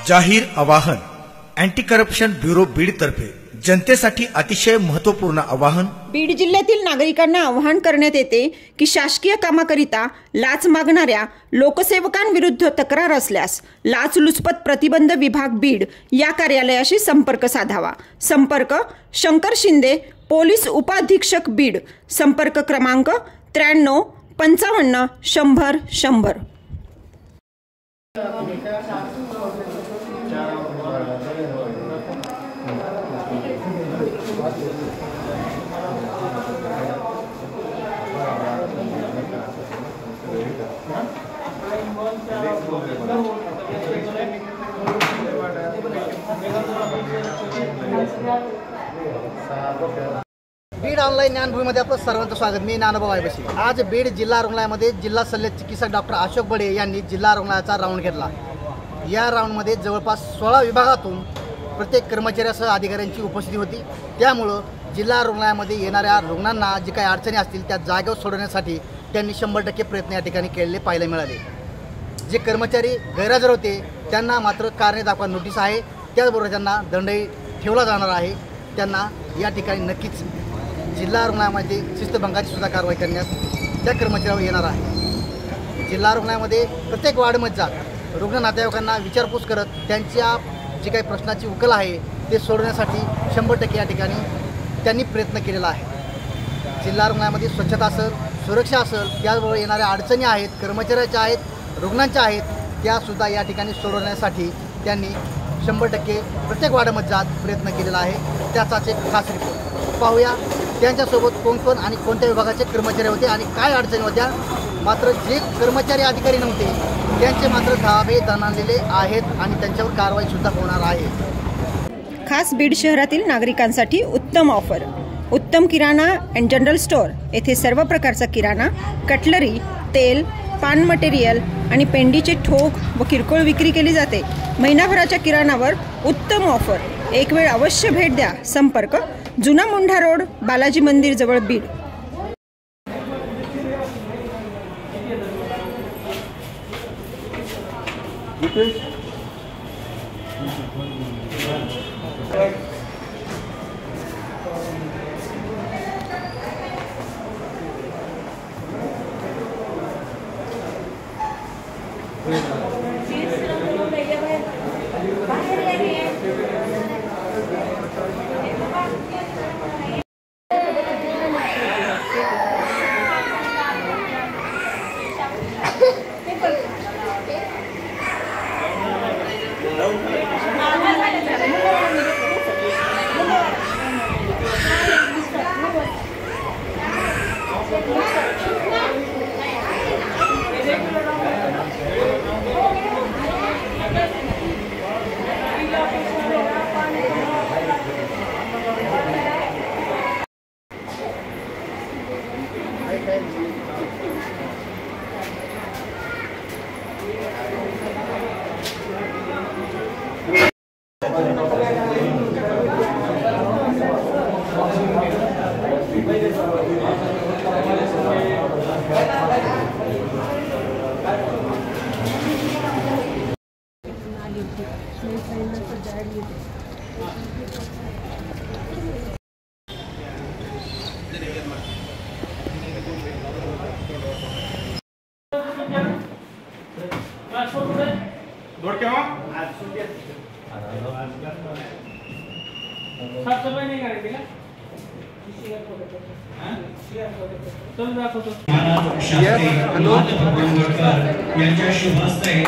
जाहीर आवाहन anti corruption bureau Beed तर्फे जनतेसाठी अतिशय महत्त्वपूर्ण आवाहन। बीड जिल्ह्यातील नागरिकांना आवाहन करण्यात येते की शासकीय कामाकरिता लाच मागणाऱ्या लोकसेवकांविरुद्ध तक्रार असल्यास लाचलुचपत प्रतिबंध विभाग बीड या कार्यालयाशी संपर्क साधावा। संपर्क शंकर शिंदे, पोलीस उपाधीक्षक बीड। संपर्क क्रमांक 93 55 100 100। बीड ऑनलाईन ज्ञानभूमीमध्ये आपलं सर्वांचं स्वागत। मी नानाभाऊ आयबशी। आज बीड जिल्हा रुग्णालयामध्ये जिल्हा शल्य चिकित्सक डॉक्टर अशोक बडे यांनी जिल्हा रुग्णालयाचा राऊंड घेतला। या राऊंडमध्ये जवळपास 16 विभागातून प्रत्येक कर्मचाऱ्यासह अधिकाऱ्यांची उपस्थिती होती। त्यामुळं जिल्हा रुग्णालयामध्ये येणाऱ्या रुग्णांना जी काही अडचणी असतील त्या जागेवर सोडवण्यासाठी त्यांनी 100% प्रयत्न या ठिकाणी केलेले पाहायला मिळाले। जे कर्मचारी गैरहजर होते त्यांना मात्र कारणे दाखवा नोटीस आहे, त्याचबरोबर त्यांना दंडही ठेवला जाणार आहे। त्यांना या ठिकाणी नक्कीच जिल्हा रुग्णालयामध्ये शिस्तभंगाची सुद्धा कारवाई करण्यात त्या कर्मचाऱ्यावर येणार आहे। जिल्हा रुग्णालयामध्ये प्रत्येक वार्डमध्ये जात रुग्ण नातेवाईकांना विचारपूस करत त्यांच्या जी काही प्रश्नाची उकल आहे ते सोडवण्यासाठी 100% या ठिकाणी त्यांनी प्रयत्न केलेला आहे। जिल्हा रुग्णालयामध्ये स्वच्छता असेल, सुरक्षा असेल, त्याचबरोबर येणाऱ्या अडचणी आहेत, कर्मचाऱ्याच्या आहेत, रुग्णांच्या आहेत, त्यासुद्धा या ठिकाणी सोडवण्यासाठी त्यांनी 100% प्रत्येक वार्डामध्ये जात प्रयत्न केलेला आहे। त्याचाच एक खास रिपोर्ट पाहूया। त्यांच्यासोबत कोण कोण आणि कोणत्या विभागाचे कर्मचारी होते आणि काय अडचणी होत्या। मात्र जे कर्मचारी अधिकारी नव्हते त्यांचे मात्र धाबे दणाणलेले आहेत आणि त्यांच्यावर कारवाईसुद्धा होणार आहे। खास बीड शहरातील नागरिकांसाठी उत्तम ऑफर। उत्तम किराणा अँड जनरल स्टोअर येथे सर्व प्रकारचा किराणा, कटलरी, तेल, पान मटेरियल आणि पेंडीचे ठोक व किरकोळ विक्री केली जाते। महिनाभराच्या किराणावर उत्तम ऑफर। एक वेळ अवश्य भेट द्या। संपर्क जुना मुंढा रोड, बालाजी मंदिर जवळ बीड। साफसफाई नाही करायची का? चल दाखवतो. यांच्या शुभ हस्ते आहे.